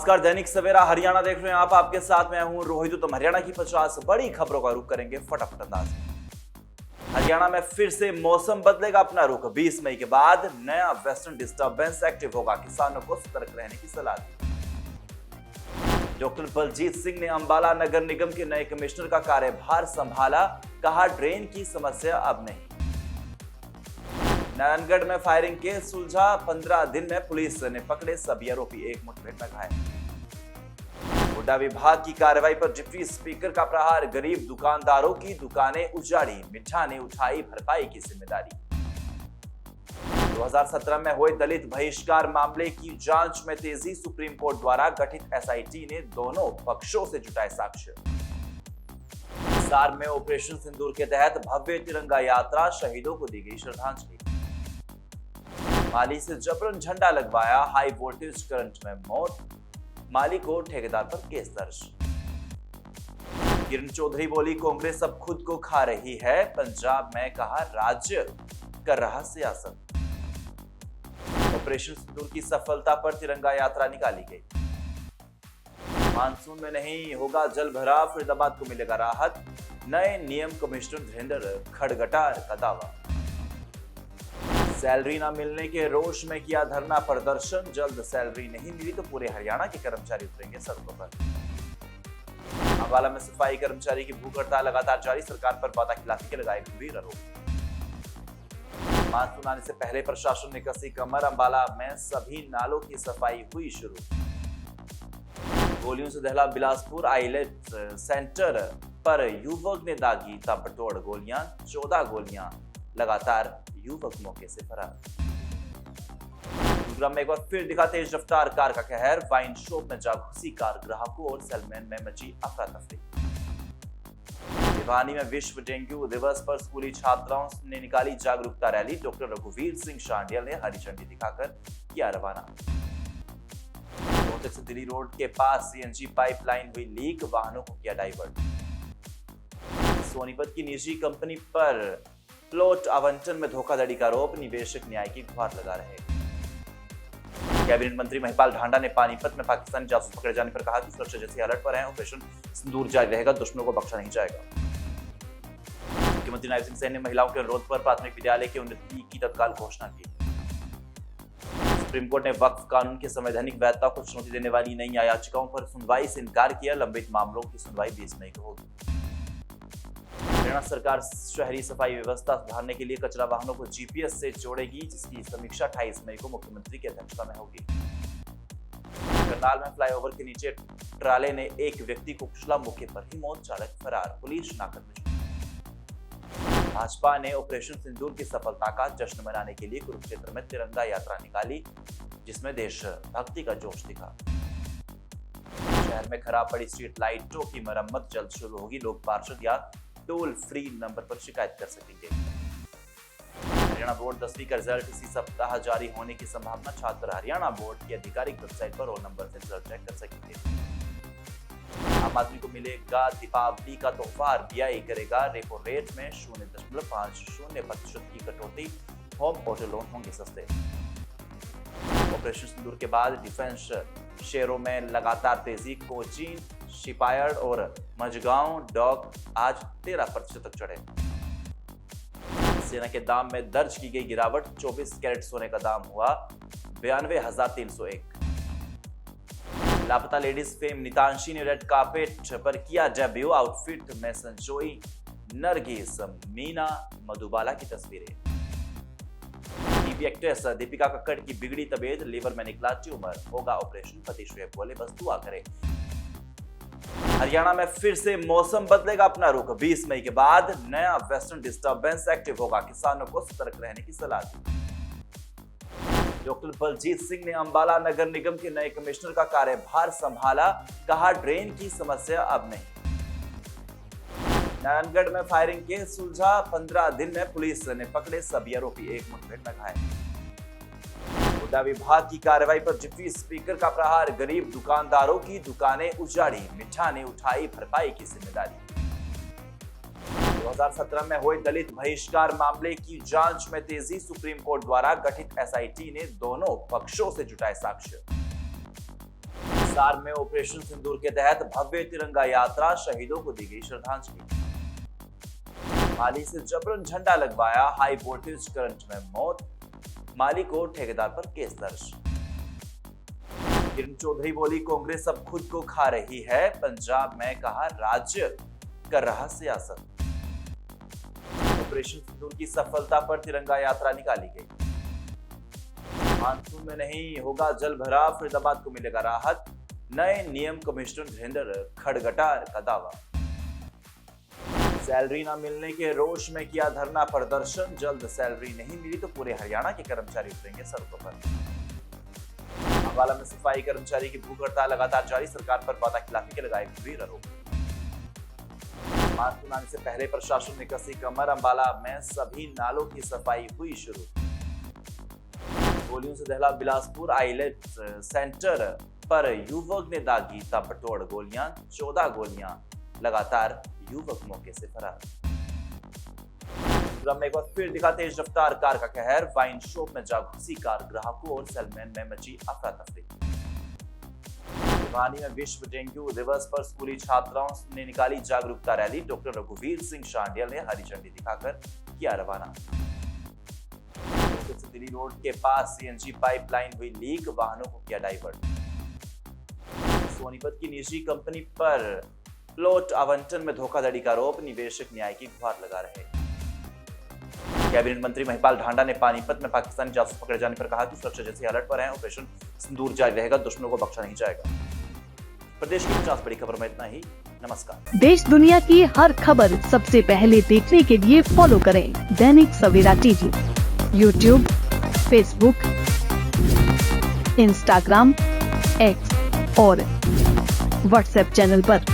नमस्कार, दैनिक सवेरा हरियाणा देख रहे हैं आप। आपके साथ मैं हूं रोहित। तो हरियाणा की 50 बड़ी खबरों का रुख करेंगे फटाफट अंदाज में। हरियाणा में फिर से मौसम बदलेगा अपना रुख। 20 मई के बाद नया वेस्टर्न डिस्टर्बेंस एक्टिव होगा, किसानों को सतर्क रहने की सलाह दी। डॉक्टर बलजीत सिंह ने अंबाला नगर निगम के नए कमिश्नर का कार्यभार संभाला, कहा ड्रेन की समस्या अब नहीं। नारायणगढ़ में फायरिंग केस सुलझा, 15 दिन में पुलिस ने पकड़े सभी आरोपी, एक मुठभेड़ में घायल। हुड्डा विभाग की कार्रवाई पर डिप्टी स्पीकर का प्रहार, गरीब दुकानदारों की दुकानें उजाड़ी, मिठा ने उठाई भरपाई की जिम्मेदारी। 2017 में हुए दलित बहिष्कार मामले की जांच में तेजी, सुप्रीम कोर्ट द्वारा गठित एसआईटी ने दोनों पक्षों से जुटाए साक्ष्य। हिसार में ऑपरेशन सिंदूर के तहत भव्य तिरंगा यात्रा, शहीदों को दी गई श्रद्धांजलि। माली से जबरन झंडा लगवाया, हाई वोल्टेज करंट में मौत, माली को ठेकेदार पर केस दर्ज। किरण चौधरी बोली, कांग्रेस अब खुद को खा रही है, पंजाब में कहा राज्य कर रहा सियासत। ऑपरेशन सिंदूर की सफलता पर तिरंगा यात्रा निकाली गई। मानसून में नहीं होगा जल भराव, फरीदाबाद को मिलेगा राहत, नए नियम कमिश्नर धीरेन्द्र खड़गटार का दावा। सैलरी न मिलने के रोष में किया धरना प्रदर्शन, जल्द सैलरी नहीं मिली तो पूरे हरियाणा के कर्मचारी उतरेंगे सड़कों पर। अंबाला में सफाई कर्मचारी की भूख हड़ताल लगातार जारी, सरकार पर वादाखिलाफी के लगाए गंभीर आरोप। मानसून आने से पहले प्रशासन ने कसी कमर, अंबाला में सभी नालों की सफाई हुई शुरू। गोलियों से दहला बिलासपुर, आइलेट सेंटर पर युवक ने दागी ताबड़तोड़ गोलियां, 14 गोलियां, लगातार युवक मौके से फरार। गुरुग्राम में एक बार फिर दिखा तेज रफ्तार कार का कहर, वाइन शॉप में जा घुसी कार, ग्राहकों और सेलमैन में मची अफरा तफरी। भिवानी में विश्व डेंगू दिवस पर स्कूली छात्राओं ने निकाली जागरूकता रैली, डॉक्टर रघुवीर सिंह शांडियल ने हरी झंडी दिखाकर किया रवाना। रोहतक से दिल्ली रोड के पास सीएनजी पाइपलाइन हुई लीक, वाहनों को किया डाइवर्ट। सोनीपत की निजी कंपनी पर प्लॉट आवंटन में धोखाधड़ी का आरोप, निवेशक न्याय की गुहार लगा रहे। कैबिनेट मंत्री महिपाल ढांडा ने पानीपत में पाकिस्तानी जासूस पकड़े जाने पर कहा कि सुरक्षा जैसे अलर्ट पर हैं, ऑपरेशन सिंदूर जारी रहेगा, दुश्मनों को बख्शा नहीं जाएगा। मुख्यमंत्री नायब सिंह सैन ने महिलाओं के अनुरोध पर प्राथमिक विद्यालय की उन्नति की तत्काल घोषणा की। सुप्रीम कोर्ट ने वक्फ कानून की संवैधानिक वैधता को चुनौती देने वाली नई याचिकाओं पर सुनवाई से इनकार किया, लंबित मामलों की सुनवाई 20 मई को होगी। हरियाणा सरकार शहरी सफाई व्यवस्था सुधारने के लिए कचरा वाहनों को जीपीएस से जोड़ेगी, जिसकी समीक्षा 28 मई को मुख्यमंत्री की अध्यक्षता में होगी। करनाल में फ्लाईओवर के नीचे ट्राले ने एक व्यक्ति को कुचला, मौके पर ही मौत, चालक फरार, पुलिस नाकद में जुटी। भाजपा ने ऑपरेशन सिंदूर की सफलता का जश्न मनाने के लिए कुरुक्षेत्र में तिरंगा यात्रा निकाली, जिसमें देशभक्ति का जोश दिखा। शहर में खराब पड़ी स्ट्रीट लाइटों की मरम्मत जल्द शुरू होगी, लोग पार्षद या टोल फ्री नंबर पर शिकायत कर सकेंगे। हरियाणा बोर्ड 10वीं का रिजल्ट इसी सप्ताह जारी होने की संभावना, छात्र हरियाणा बोर्ड की आधिकारिक वेबसाइट पर रोल नंबर से रिजल्ट चेक कर सकेंगे। आम आदमी को मिलेगा दीपावली का तोहफा, आरबीआई करेगा रेपो रेट में 0.50% की कटौती, होम ऑटो लोन होंगे सस्ते। ऑपरेशन सिंदूर के बाद डिफेंस शेयरों में लगातार तेजी, कोचीन, शिपायर्ड और मझगांव डॉक आज 13% तक चढ़े। सेना के दाम में दर्ज की गई गिरावट, 24 कैरेट सोने का दाम हुआ 92,301। लापता लेडीज फेम नितांशी ने रेड कार्पेट पर किया डेब्यू, आउटफिट में संजोई नरगिस, मीना, मधुबाला की तस्वीरें। टीवी एक्ट्रेस दीपिका कक्कड़ की बिगड़ी तबीयत, लीवर में निकला ट्यूमर, होगा ऑपरेशन, पति शोएब बोले बस दुआ करें। हरियाणा में फिर से मौसम बदलेगा अपना रुख। 20 मई के बाद नया वेस्टर्न डिस्टर्बेंस एक्टिव होगा, किसानों को सतर्क रहने की सलाह दी। डॉक्टर बलजीत सिंह ने अंबाला नगर निगम के नए कमिश्नर का कार्यभार संभाला, कहा ड्रेन की समस्या अब नहीं। नारायणगढ़ में फायरिंग केस सुलझा, 15 दिन में पुलिस ने पकड़े सभी आरोपी, एक मुठभेड़ में घायल। हुड्डा विभाग की कार्रवाई पर डिप्टी स्पीकर का प्रहार, गरीब दुकानदारों की दुकानें उजाड़ी, मिठा ने उठाई भरपाई की जिम्मेदारी। 2017 में हुए दलित बहिष्कार मामले की जांच में तेजी, सुप्रीम कोर्ट द्वारा गठित एसआईटी ने दोनों पक्षों से जुटाए साक्ष्य। हिसार में ऑपरेशन सिंदूर के तहत भव्य तिरंगा यात्रा, शहीदों को दी गई श्रद्धांजलि। माली से जबरन झंडा लगवाया, हाई वोल्टेज करंट में मौत, माली को ठेकेदार पर केस दर्ज। किरण चौधरी बोली, कांग्रेस अब खुद को खा रही है, पंजाब में कहा राज्य कर रहा सियासत। ऑपरेशन सिंदूर की सफलता पर तिरंगा यात्रा निकाली गई। मानसून में नहीं होगा जल भराव, फरीदाबाद को मिलेगा राहत, नए नियम कमिश्नर धीरेन्द्र खडगटार का दावा। सैलरी न मिलने के रोष में किया धरना प्रदर्शन, जल्द सैलरी नहीं मिली तो पूरे हरियाणा के कर्मचारी उतरेंगे सड़कों पर। अम्बाला में सफाई कर्मचारी की भूख हड़ताल लगातार जारी, सरकार पर वादाखिलाफी के लगाए गंभीर आरोप। मानसून आने से पहले प्रशासन ने कसी कमर, अम्बाला में सभी नालों की सफाई हुई शुरू। गोलियों से दहला बिलासपुर, आइलेट सेंटर पर युवक ने दागी ताबड़तोड़ गोलियां, 14 गोलियां, लगातार युवक मौके से फरार। में एक बार फिर दिखा तेज रफ्तार कार का कहर, वाइन शॉप में जा घुसी कार, ग्राहकों और सेलमैन में मची अफरा तफरी। भिवानी में विश्व डेंगू दिवस पर स्कूली छात्राओं ने निकाली जागरूकता रैली, डॉक्टर रघुवीर सिंह शांडियल ने हरी झंडी दिखाकर किया रवाना। दिल्ली रोड के पास सीएनजी पाइपलाइन हुई लीक, वाहनों को किया डाइवर्ट। सोनीपत की निजी कंपनी पर प्लॉट आवंटन में धोखाधड़ी का आरोप, निवेशक न्याय की गुहार लगा रहे। कैबिनेट मंत्री महिपाल ढांडा ने पानीपत में पाकिस्तानी जासूस पकड़े जाने पर कहा कि सुरक्षा जैसे अलर्ट पर हैं, ऑपरेशन सिंदूर जारी रहेगा, दुश्मनों को बख्शा नहीं जाएगा। प्रदेश की 50 बड़ी खबर में इतना ही। नमस्कार। देश दुनिया की हर खबर सबसे पहले देखने के लिए फॉलो करें Dainik Savera TV, YouTube, Facebook, Instagram, X और व्हाट्सएप चैनल पर।